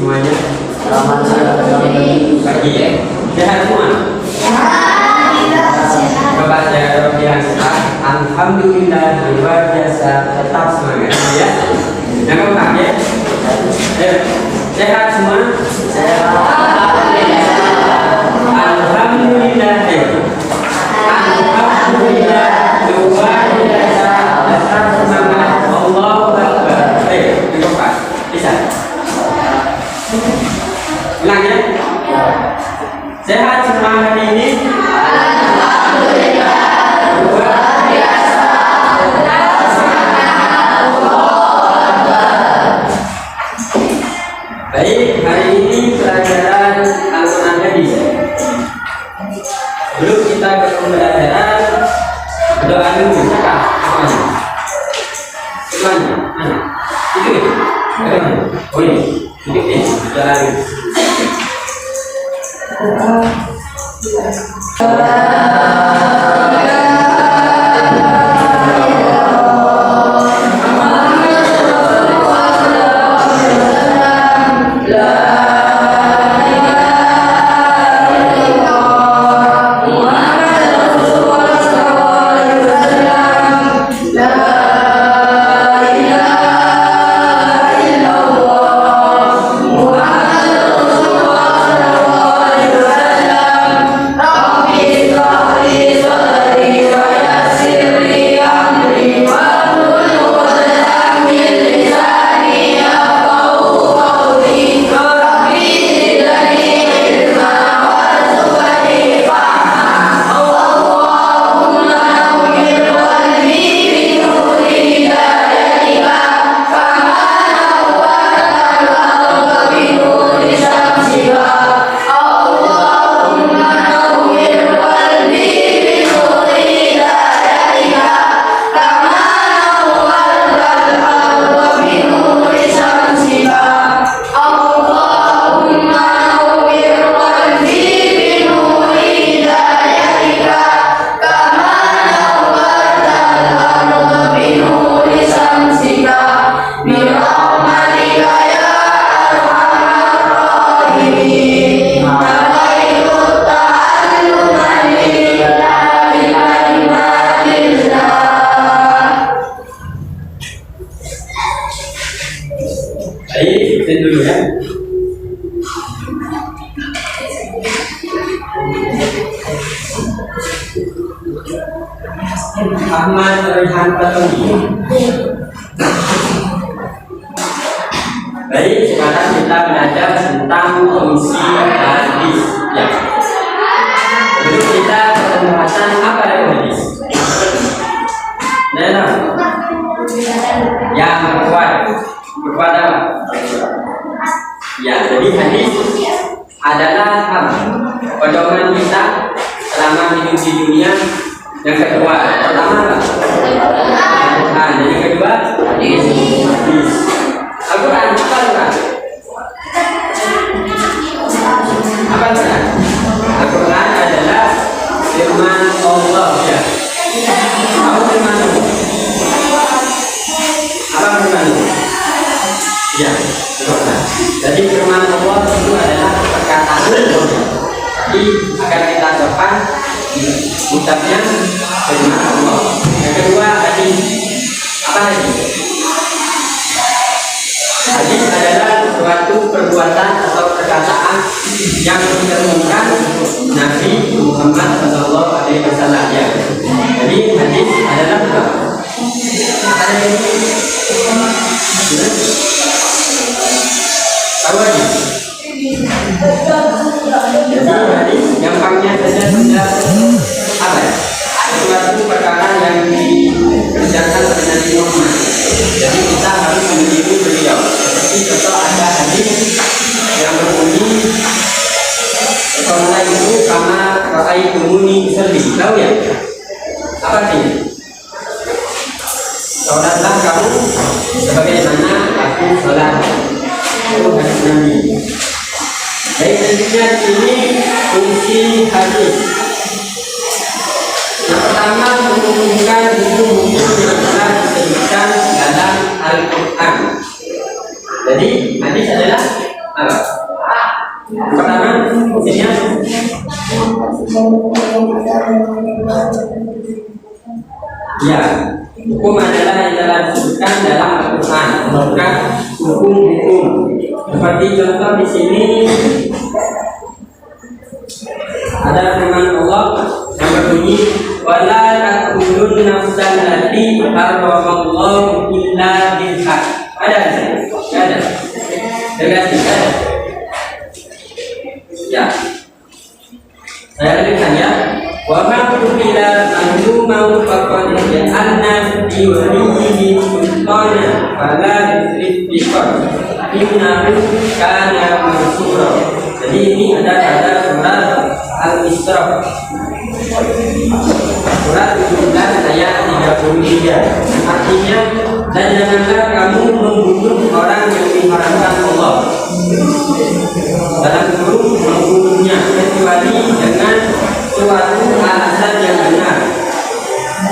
semuanya? Selamat Pagi ya. Sehat semua? Coba saya bilang sehat. Alhamdulillah luar biasa, tetap semangat ya. Yang keempat ya. Sehat semua? Alhamdulillah ya. Alhamdulillah luar biasa, tetap semangat. Allahu Akbar. Yang keempat bisa. Ulang ya. Sehat semua hari ini? Alhamdulillah luar biasa, tetap semangat. Allahu Akbar. Baik, hari ini pelajaran Al-Quran hadis. Sebelum kita ke pembelajaran, doa dulu, cakap semuanya. Semuanya, mana? Itu ya? Bagaimana? Oh ini, itu ya, doa dulu. Dulu ya. Ahmad Rehan Patoni. Baik, sekarang kita belajar tentang fungsi hadis. Ya. Sebelum kita pembahasan apa itu hadis? Nah, yang kuat kepada ya, jadi hadis adalah pedoman kita selama hidup di dunia. Yang kedua, pertama apa? Nah, jadi kedua hadis. Al-Quran apa Al-Quran? Apa Al-Quran? Al-Quran adalah firman Allah ya. Tahu firman Allah? Apa firman Allah? Ya, Al-Quran. Jadi firman Allah itu adalah perkataan Allah. Jadi akan kita coba ucapnya firman Allah. Yang kedua hadis. Apa hadis? Hadis adalah suatu perbuatan atau perkataan yang ditemukan Nabi Muhammad SAW ya. Jadi hadis adalah apa? Tahu hadis? Jadi hadis gampangnya saja sudah apa ya? Suatu perkara yang dikerjakan oleh Nabi Muhammad. Jadi kita harus meniru beliau. Seperti contoh ada hadis yang berbunyi "Sholat itu kama ra'aitumuni usolli." Tahu ya? Apa sih? Sholatlah kamu sebagaimana aku sholat. Itu hadis Nabi. Baik, selanjutnya ini fungsi hadis. Yang pertama, menghubungkan hukum-hukum yang telah disebutkan dalam Al-Quran. Jadi hadis adalah apa? Ya, hukum adalah yang telah disebutkan dalam Al-Quran, bukan hukum-hukum. Seperti contoh di sini ada firman Allah yang berbunyi, wala taqtulun nafsan allati harramallahu illa bil haqq. Ada? Ada. Ya. Saya lanjutkan ya. Wa ma qutila mazluman faqad ja'alna fi waliyyihi sultana fala yusrif fi qatl innahu kana mansura. Jadi ini ada surat Al-Isra. Surat 17 ayat 33. Artinya, dan janganlah kamu membunuh orang yang diharamkan Allah. Dalam kurung membunuhnya kecuali dengan suatu alasan yang benar.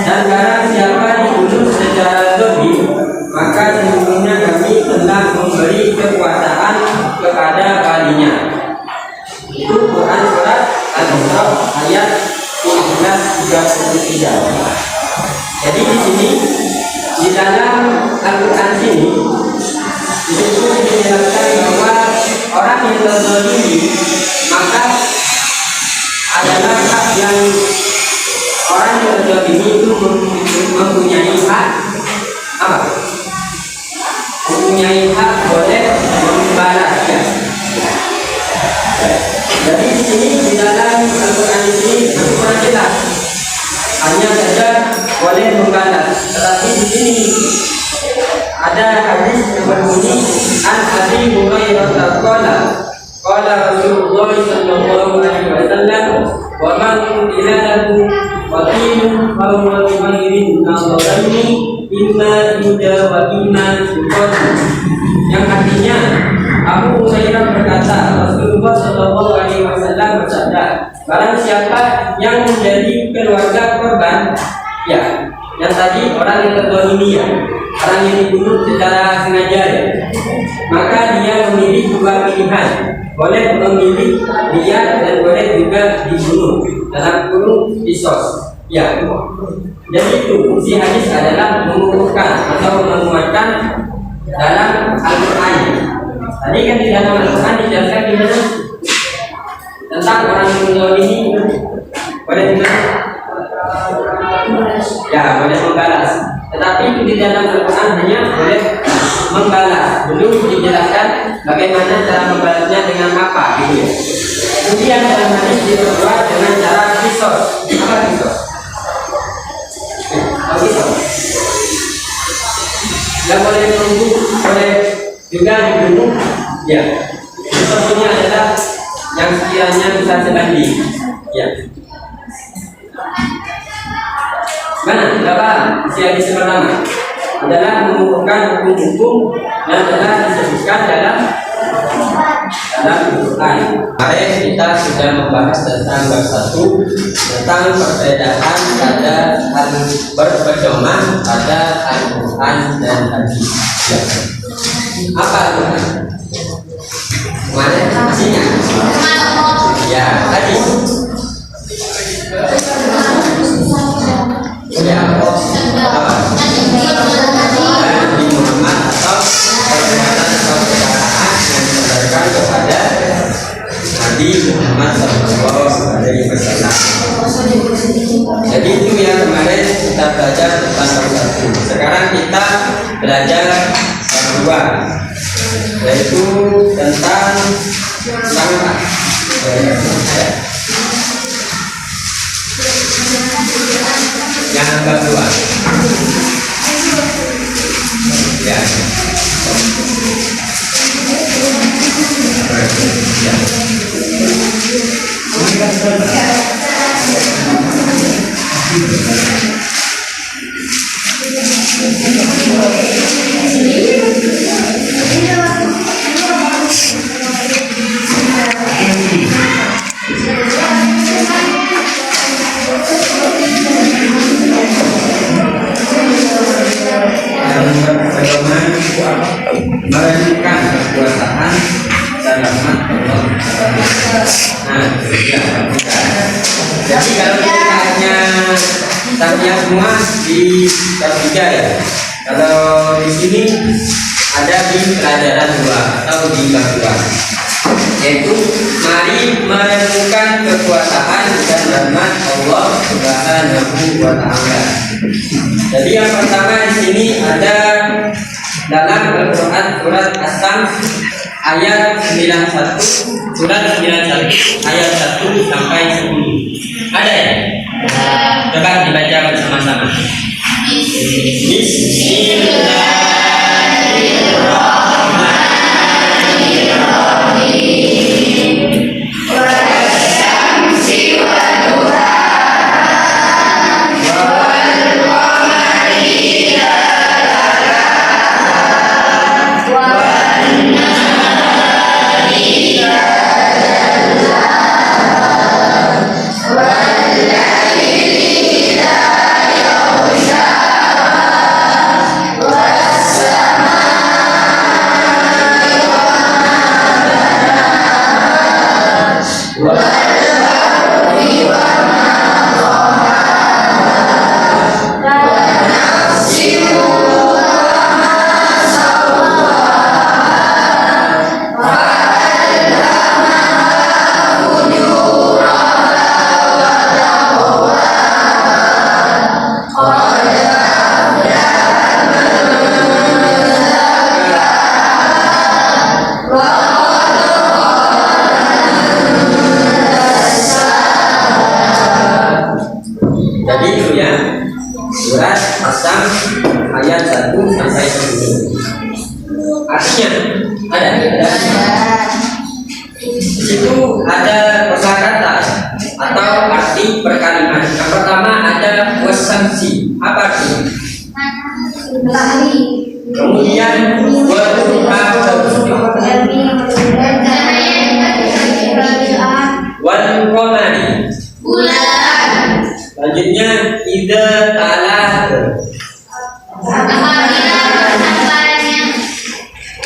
Dan barang siapa dibunuh secara zahir, maka sesungguhnya kami telah memberi kekuasaan kepada walinya. Itu Quran surat Al-Isra ayat 33. Jadi di sini di dalam Al-Quran sini itu dijelaskan bahwa orang yang terzalimi maka adalah hak yang orang yang terzalimi itu mempunyai hak apa? Mempunyai hak boleh membalasnya. Jadi di sini di dalam Al-Quran ini kurang jelas, hanya saja boleh membalas. Tetapi di sini ada hadis yang berbunyi an Abi Hurairah qala qala Rasulullah sallallahu alaihi wasallam wa man qila lahu qatilun fa huwa bighairin nazarani imma yuda wa imma yuqad. Yang artinya Abu Hurairah berkata, Rasulullah sallallahu alaihi wasallam bersabda, barang siapa yang menjadi keluarga korban, ya, yang tadi orang yang terzalimi ya, orang yang dibunuh secara sengaja ya, maka dia memilih dua pilihan, boleh memilih dia dan boleh juga dibunuh dalam kurung qisas. Ya, jadi itu si hadis adalah mengukuhkan atau menguatkan dalam Al-Quran. Tadi kan di dalam Al-Quran dijelaskan gimana tentang orang yang terzalimi, boleh gimana? Ya, boleh membalas. Tetapi di dalam Al-Quran hanya boleh membalas. Belum dijelaskan bagaimana cara membalasnya dengan apa gitu ya. Kemudian dalam hadis diperbuat dengan cara qisas. Apa qisas? Qisas. Yang boleh menunggu, boleh juga dibunuh. Ya. Qisasnya adalah yang sekiranya bisa sebanding. Ya. Mana? Berapa? Isi hadis pertama adalah mengukuhkan hukum-hukum yang telah disebutkan dalam Al-Quran. Kemarin kita sudah membahas tentang bab 1 tentang perbedaan pada berpedoman pada Al-Quran dan hadis. Apa Al-Quran? Mana? Aslinya? Ya, tadi. Ya, apa? Nabi Muhammad atau perbuatan atau perkataan yang diberikan kepada Nabi Muhammad Sallallahu Alaihi Wasallam. Jadi itu yang kemarin kita belajar tentang bab 1. Sekarang kita belajar bab 2, yaitu tentang apa? Yang bab 2. Ya. Merenungkan kekuasaan dan rahmat Allah. Nah, ya, jadi kalau kita hanya Yang semua di bab 3 ya. Kalau di sini ada di pelajaran 2 atau di bab 2, yaitu mari merenungkan kekuasaan dan rahmat Allah Subhanahu wa taala. Jadi yang pertama di sini ada dalam Al-Qur'an surat As-Sam ayat 91, surat 91 ayat 1 sampai 10. Ada ya? Coba dibaca bersama-sama. Kemudian bulan. Selanjutnya ida talah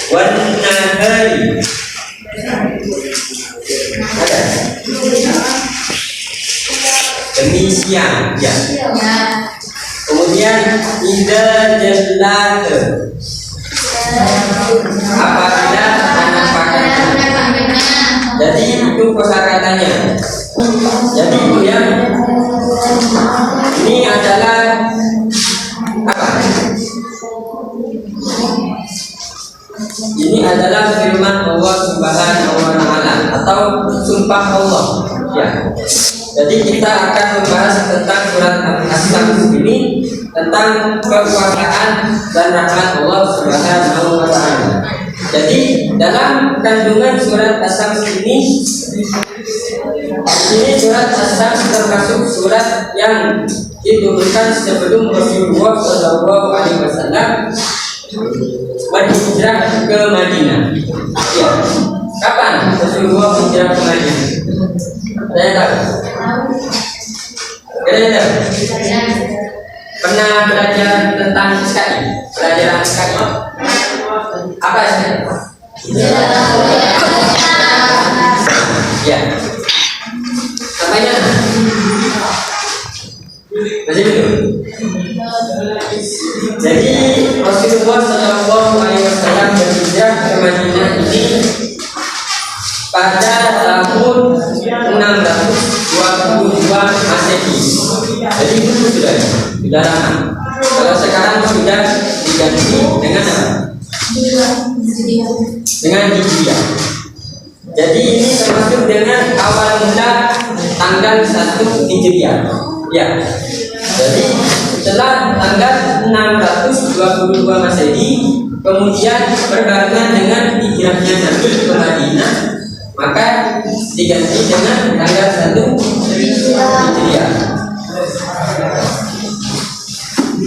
wan nahari. Demi siang ya. Kemudian ida jelat apabila menampakkan. Jadi itu kosakatanya. Jadi itu ya, ini adalah apa? Ini adalah firman Allah Subhanahu wa taala atau sumpah Allah ya. Jadi kita akan membahas tentang surat As-Sam ini, tentang kekuasaan dan rahmat Allah Subhanahu wa taala. Jadi dalam kandungan surat As-Sam ini surat As-Sam termasuk surat yang diturunkan sebelum Rasulullah Shallallahu Alaihi Wasallam berhijrah ke Madinah. Ya. Kapan Rasulullah hijrah ke Madinah? Ada yang tahu? Ada? Pernah belajar tentang SKI? Pelajaran SKI? Apa SKI? Ya. Namanya masih betul. Jadi Rasulullah Shallallahu Alaihi Wasallam berhijrah ke Madinah ini pada tahun 622 Masehi. Jadi itu sudah lama. Kalau sekarang sudah diganti dengan apa? Dengan Hijriah. Jadi ini termasuk dengan awal mula tanggal 1 Hijriah. Ya. Jadi setelah tanggal 622 Masehi, kemudian berbarengan dengan hijrahnya Nabi ke Madinah, maka diganti dengan tanggal 1 Hijriah.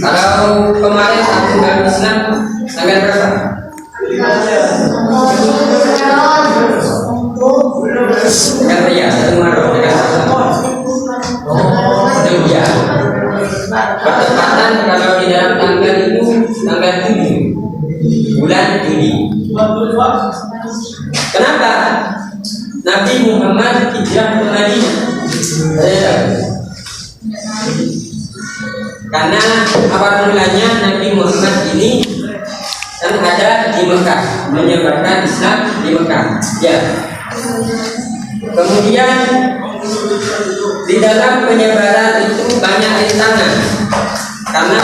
Kalau kemarin tahun baru Islam tanggal berapa? Tanggal ya, 1 Maret. Ya. Pertepatan kalau di dalam tanggal itu tanggal 7 bulan Juli. Kenapa Nabi Muhammad hijrah ke Madinah? Karena awal mulanya Nabi Muhammad ini kan ada di Mekah, menyebarkan Islam di Mekah. Ya. Kemudian di dalam penyebaran itu banyak rintangan karena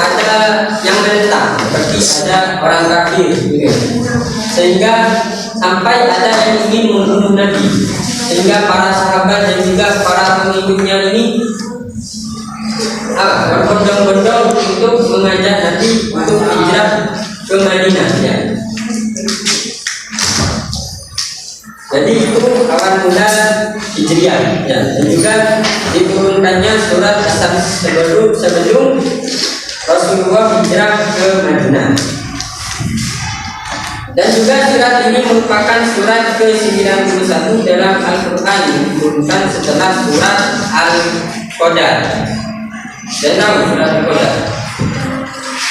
ada yang menentang, seperti ada orang kafir, sehingga sampai ada yang ingin membunuh Nabi, sehingga para sahabat dan juga para pengikutnya ini berbondong-bondong untuk mengajak Nabi untuk hijrah ke Madinah. Ya. Jadi itu awal mula Hijriah, ya. Dan juga diturunkannya surat As-Sam sebelum Rasulullah hijrah ke Madinah. Dan juga surat ini merupakan surat ke-91 dalam Al-Quran yang diturunkan setelah surat Al-Qadar. Dan tahu surat Al-Qadar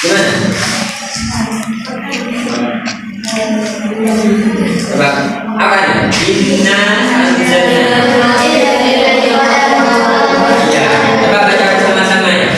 gimana? Coba apa nih? Inna anzalna. Ya, coba baca sama-sama ya.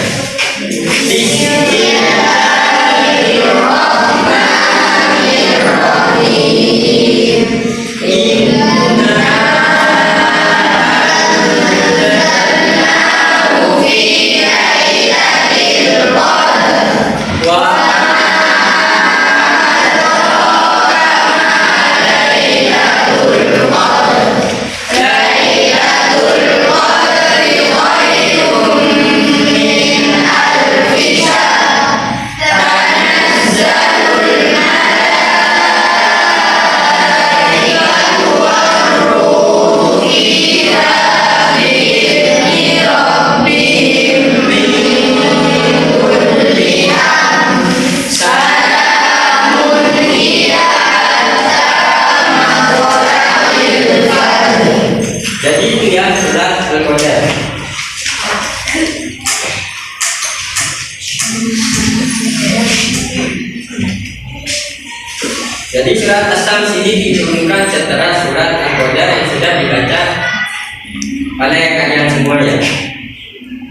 Jadi surat As-Sam ini diturunkan setelah surat Al-Qadar yang sudah dibaca oleh kalian semua ya.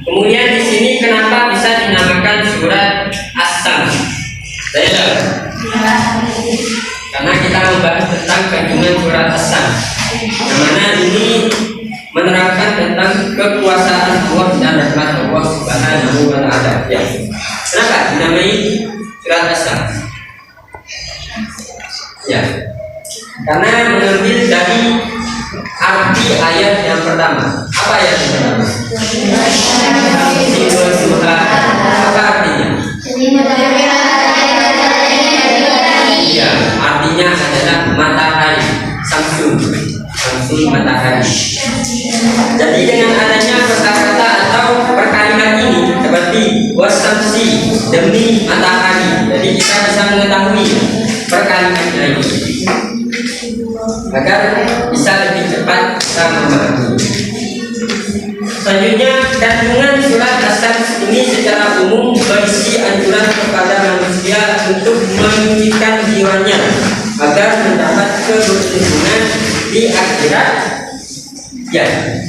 Kemudian di sini kenapa bisa dinamakan surat As-Sam? Saya tahu. Karena kita membahas tentang kandungan surat As-Sam, yang mana ini menerangkan tentang kekuasaan Allah dan rahmat Allah Subhanahu wa Ta'ala. Ya. Kenapa dinamai surat As-Sam? Ya, karena mengambil dari arti ayat yang pertama. Apa ayat yang pertama? Apa artinya? Ya, artinya adalah matahari, Samsung matahari. Jadi dengan adanya kata-kata atau perkalimat ini seperti wasamsi, demi matahari, jadi kita bisa mengetahui perkalimatnya ini agar bisa lebih cepat kita memahami. Selanjutnya, kandungan surat As-Sam ini secara umum berisi anjuran kepada manusia untuk menyucikan jiwanya agar mendapat keberuntungan di akhirat, ya,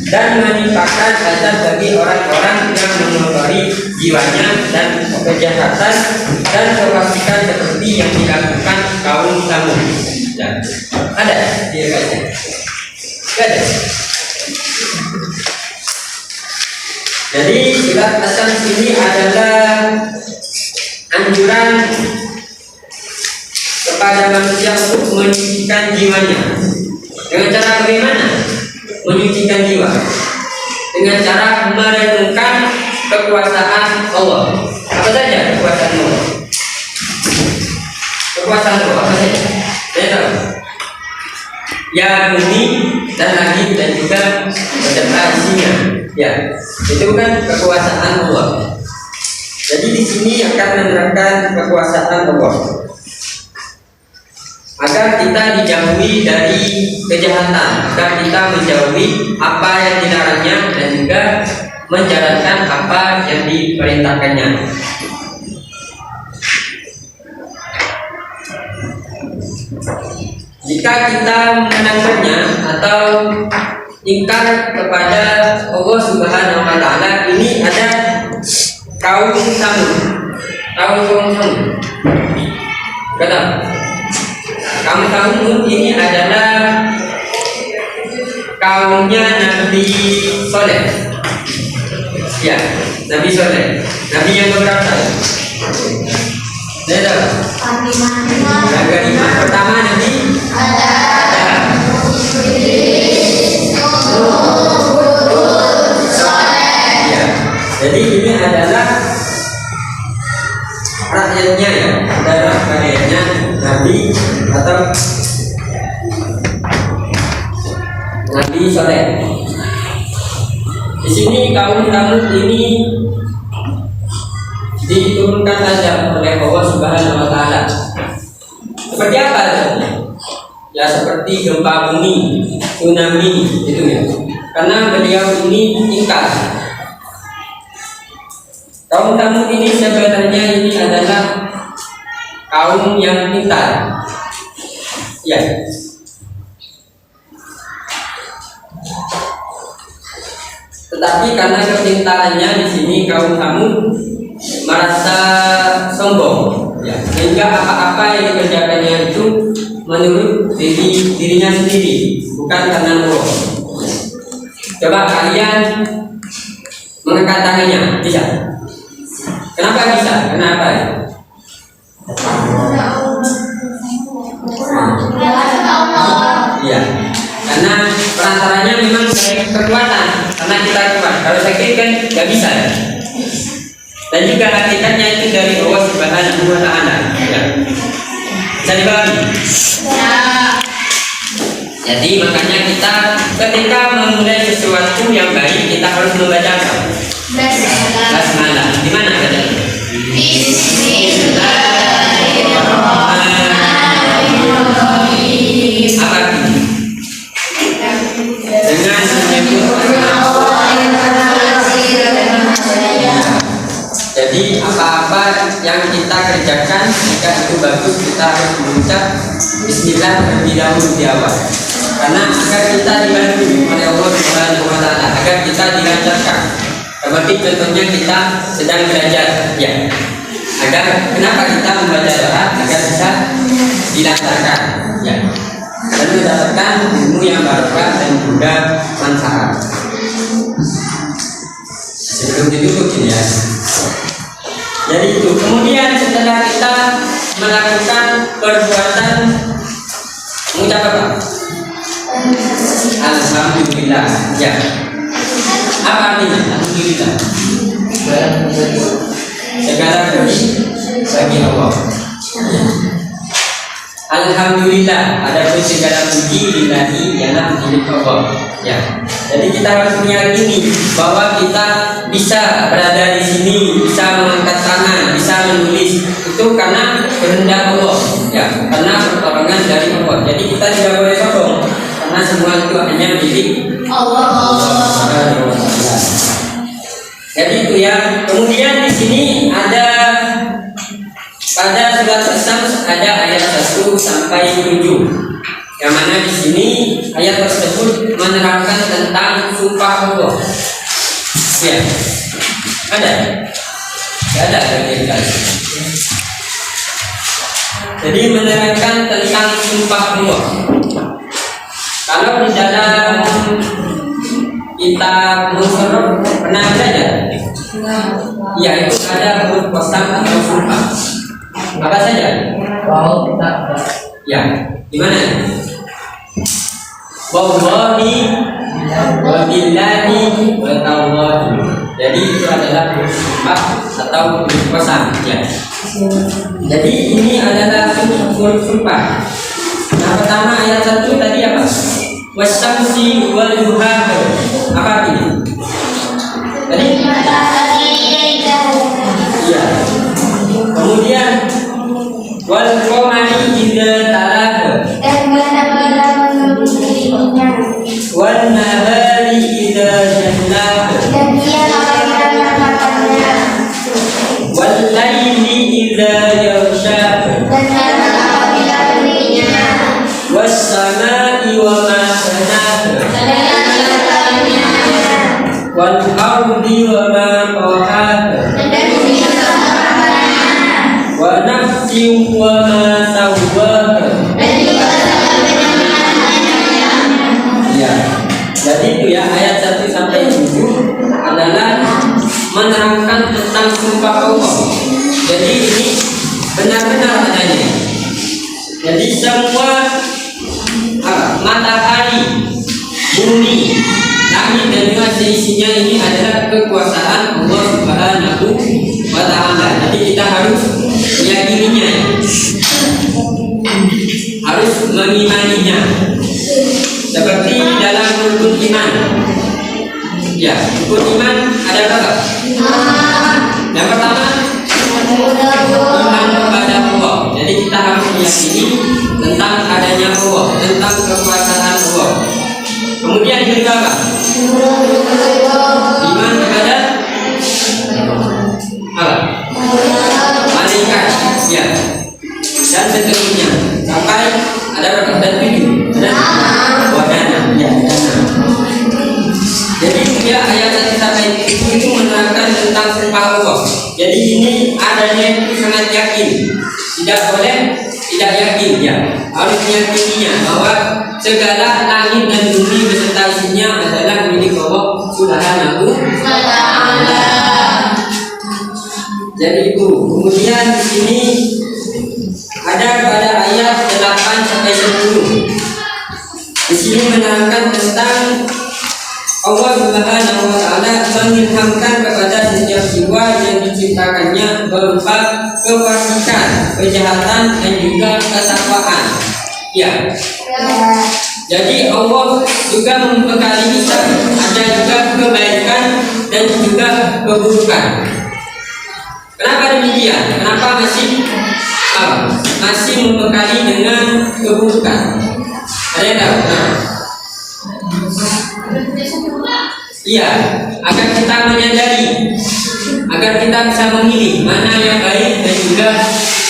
dan menimpakan azab bagi orang-orang yang mengotori jiwanya dan kejahatan dan kefasikan seperti yang dilakukan kaum Samud. Ya. Ada dia kata. Ada. Jadi surat As-Sam ini adalah anjuran kepada manusia untuk menyucikan jiwanya. Dengan cara bagaimana? Menyucikan jiwa dengan cara merenungkan kekuasaan Allah. Apa saja kekuasaan Allah? Kekuasaan Allah apa saja? Saya tahu. Ya, bumi dan langit dan juga beserta isinya. Ya, itu kan kekuasaan Allah. Jadi di sini akan menerangkan kekuasaan Allah agar kita dijauhi dari kejahatan, agar kita menjauhi apa yang dilarangnya dan juga menjalankan apa yang diperintahkannya. Jika kita menangkapnya atau ingkar kepada Allah Subhanahu wa Ta'ala, ini ada kaum Samud. Tahu kaum Samud? Kata kaum Samud ini adalah kaumnya Nabi Soleh. Ya, Nabi Soleh. Nabi yang keberapa? Ada. Yang kelima. Pertama Nabi Adam. Ya. Jadi ini adalah rakyatnya ya, adalah rakyatnya Nabi atau Nabi Soleh. Di sini kaum Samud ini diturunkan azab oleh Allah Subhanahu wa Ta'ala. Seperti apa azabnya? Ya seperti gempa bumi, tsunami itu ya. Karena beliau ini ingkar. Kaum Samud ini sebenarnya ini adalah kaum yang pintar. Ya. Tetapi karena kepintarannya di sini kaum Samud merasa sombong, ya, sehingga apa-apa yang dikerjakannya itu menurut dirinya sendiri, bukan karena Allah. Coba kalian mengangkat tangannya, bisa? Kenapa bisa? Kenapa? Ya, karena perantaranya memang dari kekuatan, karena kita kuat. Kalau sakit kan nggak bisa. Dan juga hakikatnya itu dari Allah Subhanahu wa Ta'ala. Ya. Bisa dipahami? Ya. Jadi makanya kita ketika memulai sesuatu yang baik kita harus membaca apa? Basmalah. Di mana bacanya? Bismillahirrahmanirrahim. Apa ini? Dengan menyebut jadi apa-apa yang kita kerjakan jika itu bagus kita harus mengucap Bismillah terlebih dahulu di awal. Karena agar kita dibantu oleh Allah Subhanahu wa Ta'ala, agar kita dilancarkan. Seperti contohnya kita sedang belajar, ya. Agar kenapa kita membaca doa agar bisa dilancarkan, ya. Dan mendapatkan ilmu yang barokah dan juga manfaat. Sebelum ditutup ini ya. Jadi itu. Kemudian setelah kita melakukan perbuatan mengucap apa? Alhamdulillah. Ya. Apa artinya? Alhamdulillah. Segala puji bagi Allah. Alhamdulillah, adapun segala puji lillahi ialah milik Allah. Ya. Jadi kita harus meyakini bahwa kita bisa berada di sini, bisa mengangkat tangan, bisa menulis itu karena kehendak Allah. Ya, karena pertolongan dari Allah. Jadi kita tidak boleh sombong karena semua itu hanya milik Allah. Jadi itu ya. Kemudian di sini ada pada surat As-Sams ada ayat 1 sampai 7. Yang mana di sini ayat tersebut menerangkan tentang sumpah Allah. Ya, ada? Tidak ada dari kali. Jadi menerangkan tentang sumpah Allah. Kalau di dalam kitab Musharraf pernah belajar? Ya, itu ada huruf qasam atau sumpah. Apa saja? Ya, gimana? Wallahi wa billahi wa tawallahi. Jadi itu adalah sumpah atau qasam, ya. Jadi ini adalah huruf sumpah. Yang pertama ayat 1 tadi apa? Wasyamsi wal duhaha. Apa artinya? Tadi? Iya. Kemudian wal qamari idza talaha. Wal nahari idza jallaha. Wal laili idza yaghshaha. Was samai wa ma banaha. Wal ardi wa ma tahaha. Jadi itu ya, ayat 1 sampai 7 adalah menerangkan tentang sumpah Allah. Jadi ini benar-benar adanya. Jadi semua matahari, bumi, langit dan juga seisinya ini adalah kekuasaan Allah Subhanahu wa Ta'ala. Jadi kita harus meyakininya, harus mengimaninya. Seperti dalam rukun iman. Ya, rukun iman ada berapa? Yang pertama, iman kepada Allah. Jadi kita harus meyakini tentang adanya Allah, tentang kekuasaan Allah. Kemudian yang kedua apa? Iman kepada apa? Malaikat. Ya. Dan seterusnya sampai ada berapa? Dan 7. Dan wadana. Ya, wadana. Jadi dia ayat 1 sampai 7 itu menerangkan tentang sumpah Allah. Jadi ini adanya itu sangat yakin. Tidak boleh tidak yakin ya. Harus meyakininya bahwa segala langit dan bumi beserta isinya adalah milik Allah Subhanahu wa Ta'ala. Jadi itu. Kemudian di sini ada pada ayat 8 sampai 10. Di sini menerangkan tentang Allah Subhanahu wa Ta'ala mengilhamkan kepada setiap jiwa yang diciptakannya berupa kefasikan, kejahatan dan juga ketakwaan. Ya. Jadi Allah juga membekali kita ada juga kebaikan dan juga keburukan. Kenapa demikian? Kenapa masih membekali dengan keburukan? Ada yang tahu? Iya, agar kita menyadari, agar kita bisa memilih mana yang baik dan juga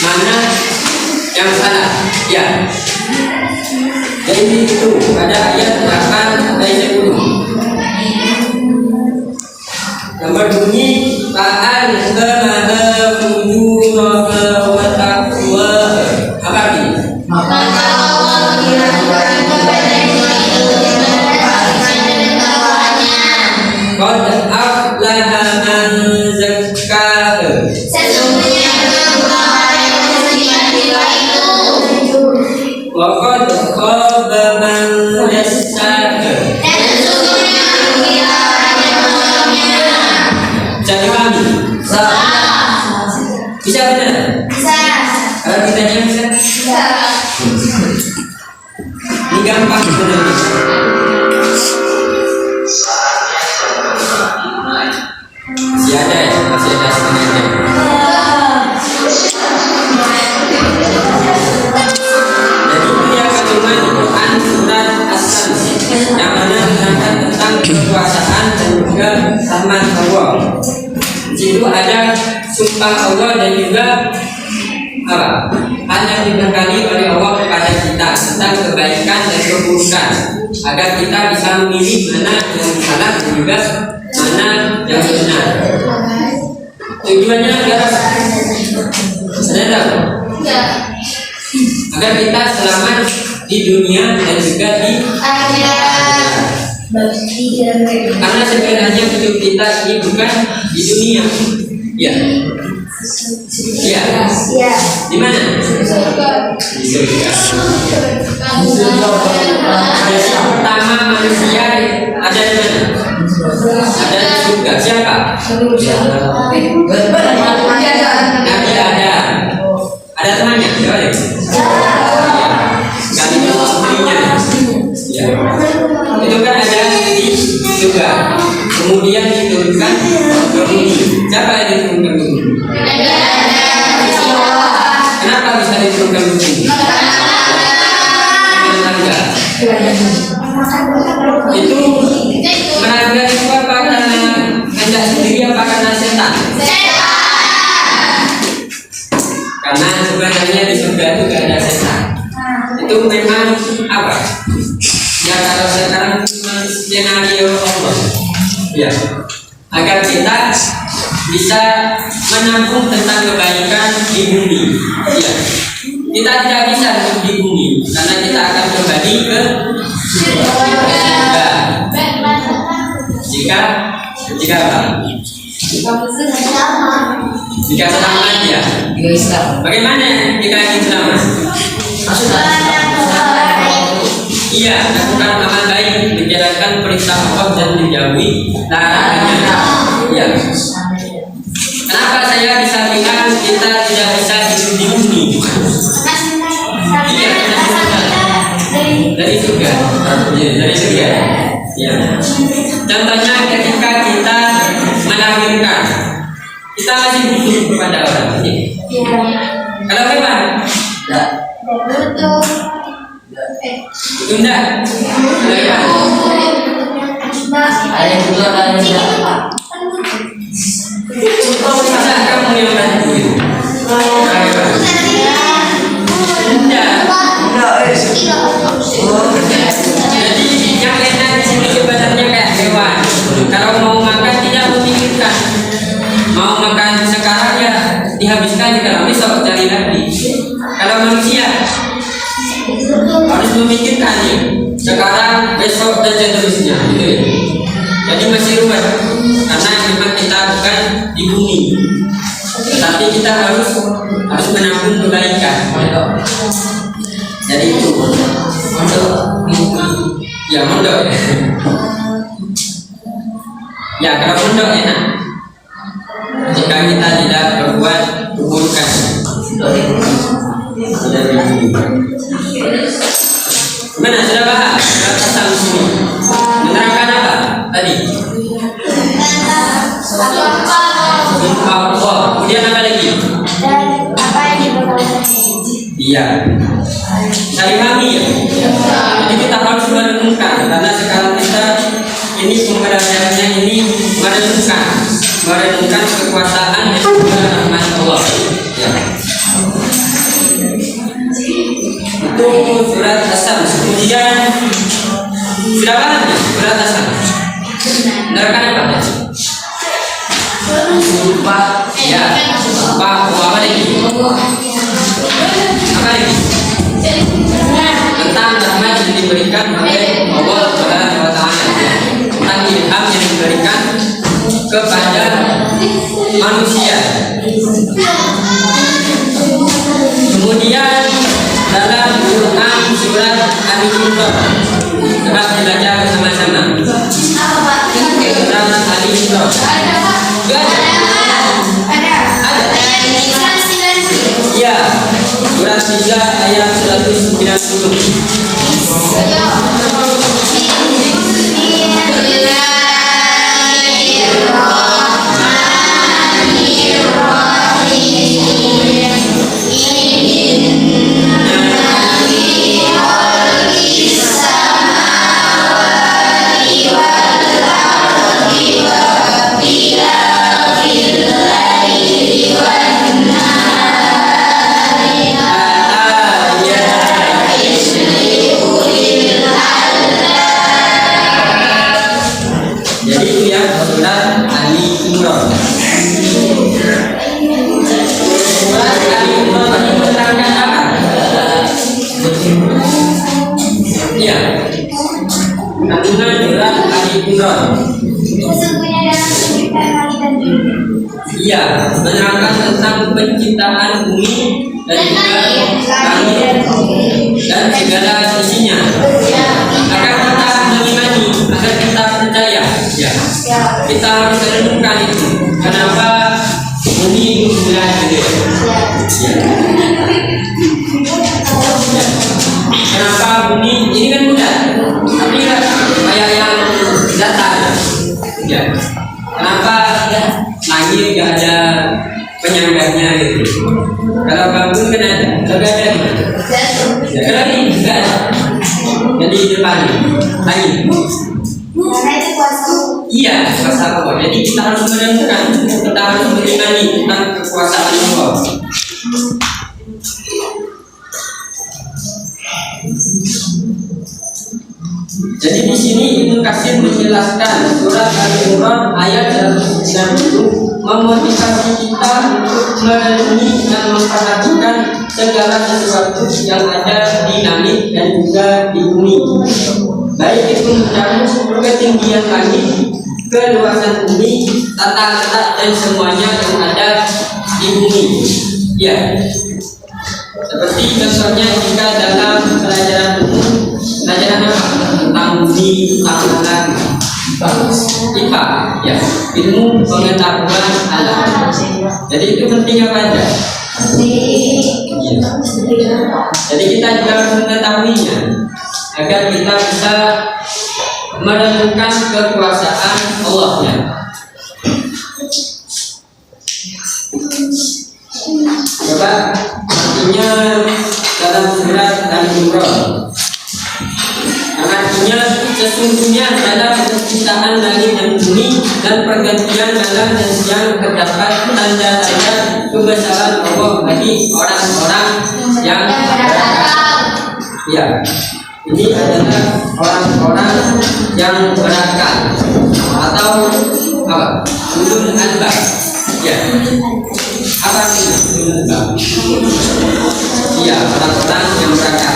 mana yang salah. Ya. Jadi itu pada ayat 8 sampai 10. Yang berbunyi Ta'al samaha fujuraha wa taqwa. Apa ini? Qad aflaha man zakkaha. Sesungguhnya telah yang bersifat jiwa itu. Wa qad khaba man dassaha. Dan sesungguhnya rugilah orang yang menolongnya. Jadi kami bisa benar? Bisa. Kalau kita yang bisa? Bisa. Ini gampang sebenarnya. Masih ada ya? Masih ada sebenarnya. Jadi itu yang kandungan Quran surat As-Samsi yang mana menerangkan tentang kekuasaan dan juga rahmat Allah. Di situ ada sumpah Allah dan juga apa? Hal yang diberkati oleh Allah kepada kita tentang kebaikan dan keburukan agar kita bisa memilih mana yang salah dan juga mana yang benar. Tujuannya adalah agar kita selamat di dunia dan juga di akhirat. Karena sebenarnya hidup kita ini bukan di dunia. Ya. Ya. Di mana? Di surga. Jadi pertama manusia ada di mana? Ada di surga. Siapa? Nabi Adam. Ada temannya? Siapa ya? Kami itu sendirinya. Ya. Itu kan ada di surga. Kemudian diturunkan ke bumi. Siapa yang diturunkan ke bumi? Kenapa bisa diturunkan ke bumi? Menangga. Itu menangga itu apa? Karena kehendak sendiri apa karena setan? Karena sebenarnya di surga itu gak ada setan. Itu memang apa? Ya kalau sekarang skenario Allah. Ya, agar kita bisa menampung tentang kebaikan di bumi. Ya, kita tidak bisa hidup di bumi karena kita akan kembali ke surga. Jika apa? Jika selamat ya. Bagaimana jika ingin selamat? Iya, lakukan amal baik, menjalankan perintah Allah dan menjauhi larangannya. Iya. Kenapa saya bisa bilang kita tidak bisa hidup di bumi? Iya, dari surga. Dari surga. Ya. Contohnya ketika kita melahirkan, kita masih butuh kepada orang. Kalau hewan, tunda. Kalau hewan, masa kamu yang bantuin? Tunda. Jadi yang enak di sini sebenarnya kayak hewan. Kalau mau makan tidak memikirkan. Mau makan sekarang ya dihabiskan, kalau besok cari lagi. Kalau manusia harus memikirkan nih, sekarang, besok dan seterusnya. Gitu ya. Jadi masih ruwet karena memang kita bukan di bumi, tapi kita harus menabung kebaikan. Jadi itu ya mondok ya. Ya kalau mondok enak jika kita tidak berbuat keburukan. Mana sudah paham? Sudah di sini. Menerangkan apa tadi? Allah. Kemudian apa lagi? Iya. Saling pahami ya. Jadi kita harus merenungkan karena sekarang kita ini pembelajarannya ini merenungkan kekuasaan dan juga rahmat Allah. Ya. Itu surat Asam. Kemudian sudah paham ya surat Asam? Menerangkan apa? Ya. Apa lagi? Apa lagi? Tentang rahmat yang diberikan oleh Allah Subhanahu wa Ta'ala, tentang ilham yang diberikan kepada manusia. Kemudian dalam Quran surat Al-Imran, coba dibaca bersama-sama. Surat Al-Imran. Ya, surat 3 ayat 190. Iya, menerangkan tentang penciptaan bumi dan juga langit dan segala isinya. Agar kita mengimani, agar kita percaya. Ya, kita harus merenungkan itu. Kenapa bumi bulat gitu? Ya. Kenapa bumi ini kan bulat, tapi kayak yang datar. Ya. Kenapa langit gak ada penyangganya gitu? Kalau bangun kan ada, gak ada. Ya kalau ini gak ada. Jadi di depan langit. Iya, kuasa Allah. Jadi kita harus merenungkan, kita harus mengimani tentang kekuasaan Allah. Jadi di sini Ibnu Katsir menjelaskan surat Al-Imran ayat 190 memotivasi kita untuk merenungi dan memperhatikan segala sesuatu yang ada di langit dan juga di bumi, baik itu mencakup ketinggian langit, keluasan bumi, tata letak dan semuanya yang ada di bumi. Ya, seperti contohnya jika dalam pelajaran umum, pelajaran apa? Tentang bumi, tentang alam, IPA, ya, ilmu pengetahuan alam. Jadi itu penting apa aja? Ya. Jadi kita juga harus mengetahuinya agar kita bisa merenungkan kekuasaan Allah-nya. Coba artinya dalam surat Al-Imran. Artinya sesungguhnya dalam penciptaan langit dan bumi dan pergantian malam dan siang terdapat tanda-tanda kebesaran Allah bagi orang-orang yang berakal. Ya, ini adalah orang-orang yang berakal atau apa? Ulul albab. Ya. Apa itu ulul albab? Ya, orang-orang yang berakal.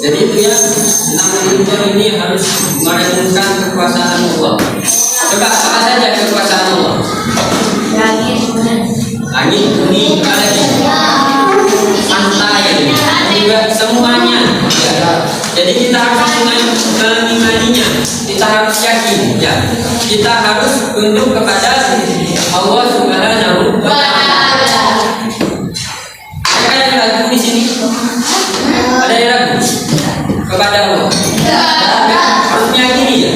Jadi itu ya, tentang ini harus merenungkan kekuasaan Allah. Coba apa saja kekuasaan Allah? Langit, bumi, pantai, juga semuanya. Ya. Jadi kita harus mengimaninya. Kita harus yakin. Ya. Kita harus tunduk kepada Allah Subhanahu wa Ta'ala. Ada yang ragu di sini? Ada yang ragu kepada Allah? Harus meyakini ya.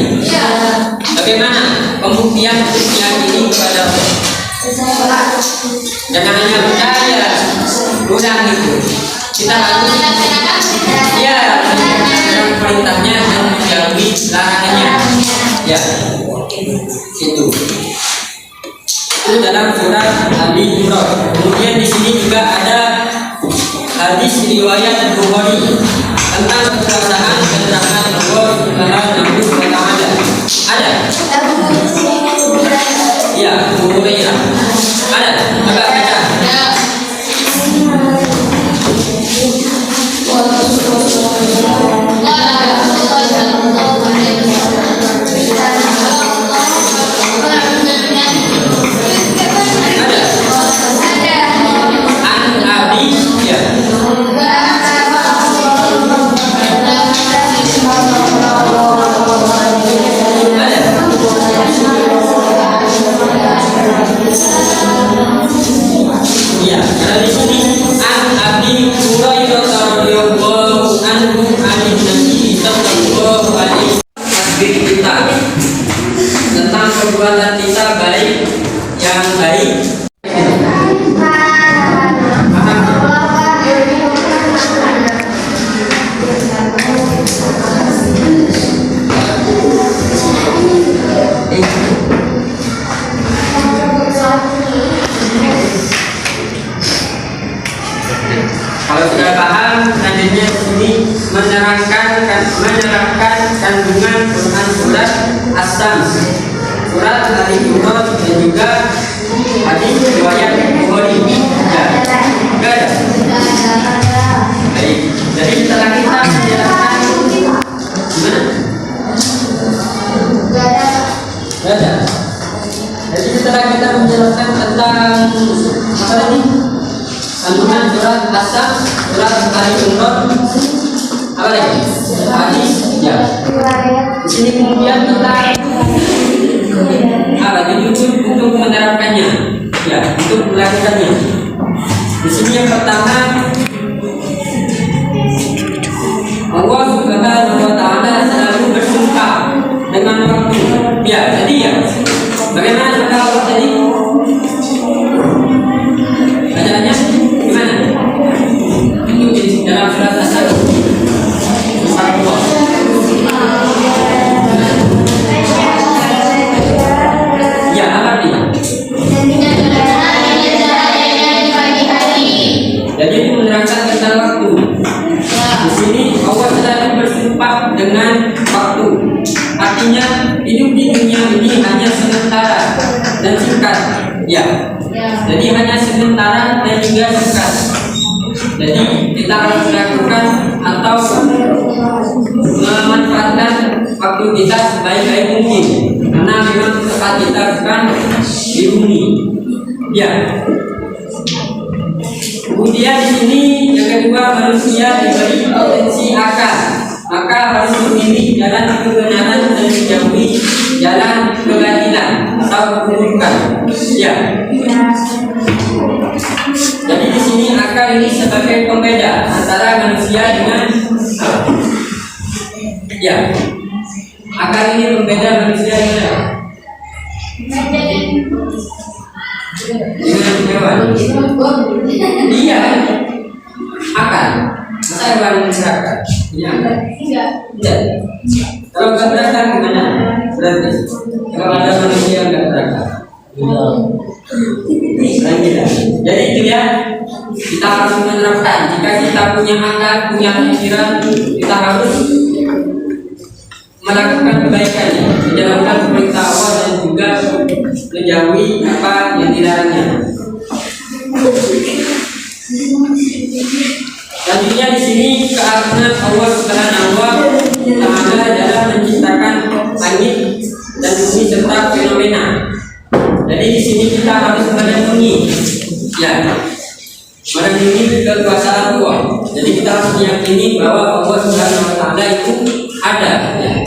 Bagaimana pembuktian untuk meyakini kepada Allah? Jangan hanya percaya, ulang itu. Kita harus ya menjalankan perintahnya dan menjauhi larangannya. Ya, itu dalam surat Ali Imran. Kemudian di sini juga ada hadis riwayat Bukhari tentang kekuasaan dan rahmat Allah Subhanahu wa Ta'ala. Ada? Ya, Abu Hurairah. Ada? Coba baca. Tentang perbuatan kita baik yang baik. Kalau sudah paham, selanjutnya di sini menerangkan kandungan Quran surat As-Sams, surat Al-Imran dan juga hadis riwayat Bukhari. Ya, enggak ada. Baik. Jadi setelah kita menjelaskan gimana? Enggak ada. Jadi setelah kita menjelaskan tentang apa tadi? Kandungan surat As-Sams, surat Al-Imran, apa lagi? Hadis, ya. Di sini kemudian kita dituntut untuk menerapkannya, ya, untuk melakukannya. Di sini yang pertama, Allah Subhanahu wa Ta'ala selalu bersumpah dengan waktu. Ya, jadi ya, bagaimana sumpah Allah tadi? Bacaannya gimana? Itu di dalam surat As-Sams. Ya, apa artinya? Jadi itu menerangkan tentang waktu. Di sini Allah selalu bersumpah dengan waktu. Artinya hidup di dunia ini hanya sementara dan singkat. Ya. Jadi hanya sementara dan juga singkat. Jadi kita harus lakukan atau waktu kita sebaik-baik mungkin, karena memang tempat kita bukan di bumi. Ya. Kemudian di sini yang kedua, manusia diberi potensi akal, maka harus memilih jalan kebenaran dan menjauhi jalan kebatilan atau keburukan. Ya. Jadi di sini akal ini sebagai pembeda antara manusia dengan ya. Akal ini pembeda manusia dengan hewan. Iya, akal. Masa hewan berakal? Iya. Tidak. Kalau nggak berakal gimana? Berarti kalau ada manusia yang nggak berakal. Jadi itu ya, kita harus menerapkan. Jika kita punya akal, punya pikiran, kita harus melakukan kebaikannya, menjalankan perintah Allah dan juga menjauhi apa yang dilarangnya. Selanjutnya di sini keagungan Allah Subhanahu wa Ta'ala dalam menciptakan langit dan bumi serta fenomena. Jadi di sini kita harus merenungi, ya, merenungi kekuasaan Allah. Jadi kita harus meyakini bahwa Allah Subhanahu wa Ta'ala itu ada, ya.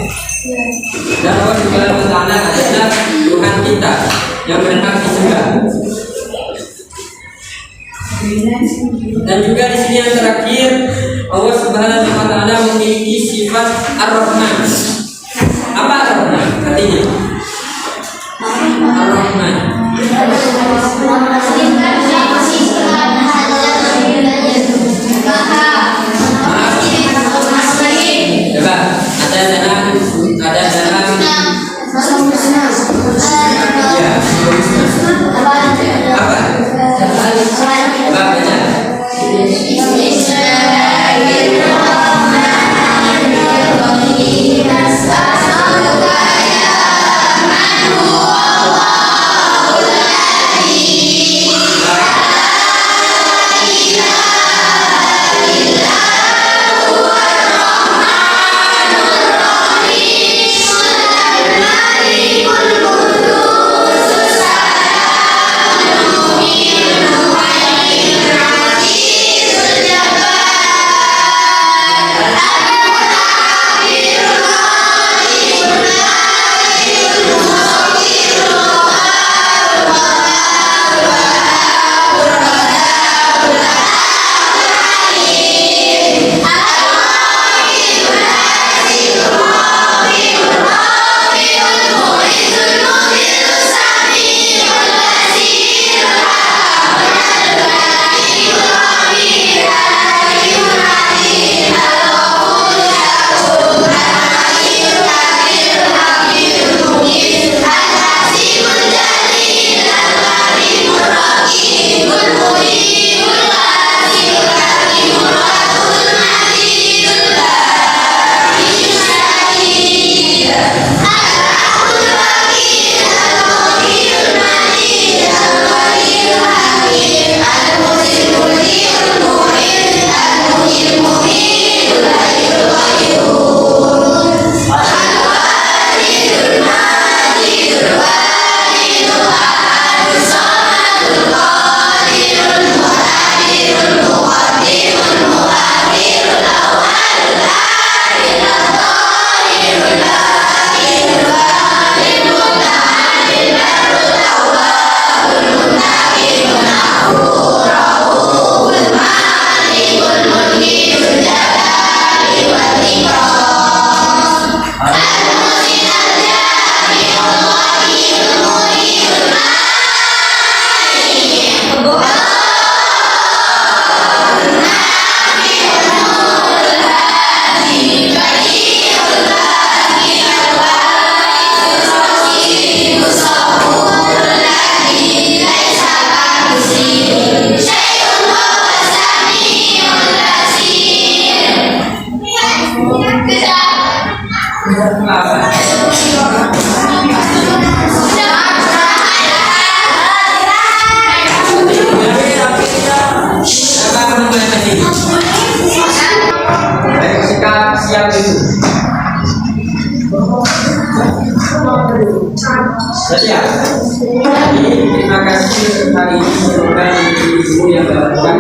Dan Allah Subhanahu wa Ta'ala adalah Tuhan kita yang berhak disembah. Dan juga di sini yang terakhir, Allah Subhanahu wa Ta'ala memiliki sifat Ar-Rahman. Apa Ar-Rahman? Artinya Ar-Rahman. Coba ada dalam ya, apa? Coba baca. Siap itu. Siap. Jadi terima kasih hari ini semoga ilmu yang dilakukan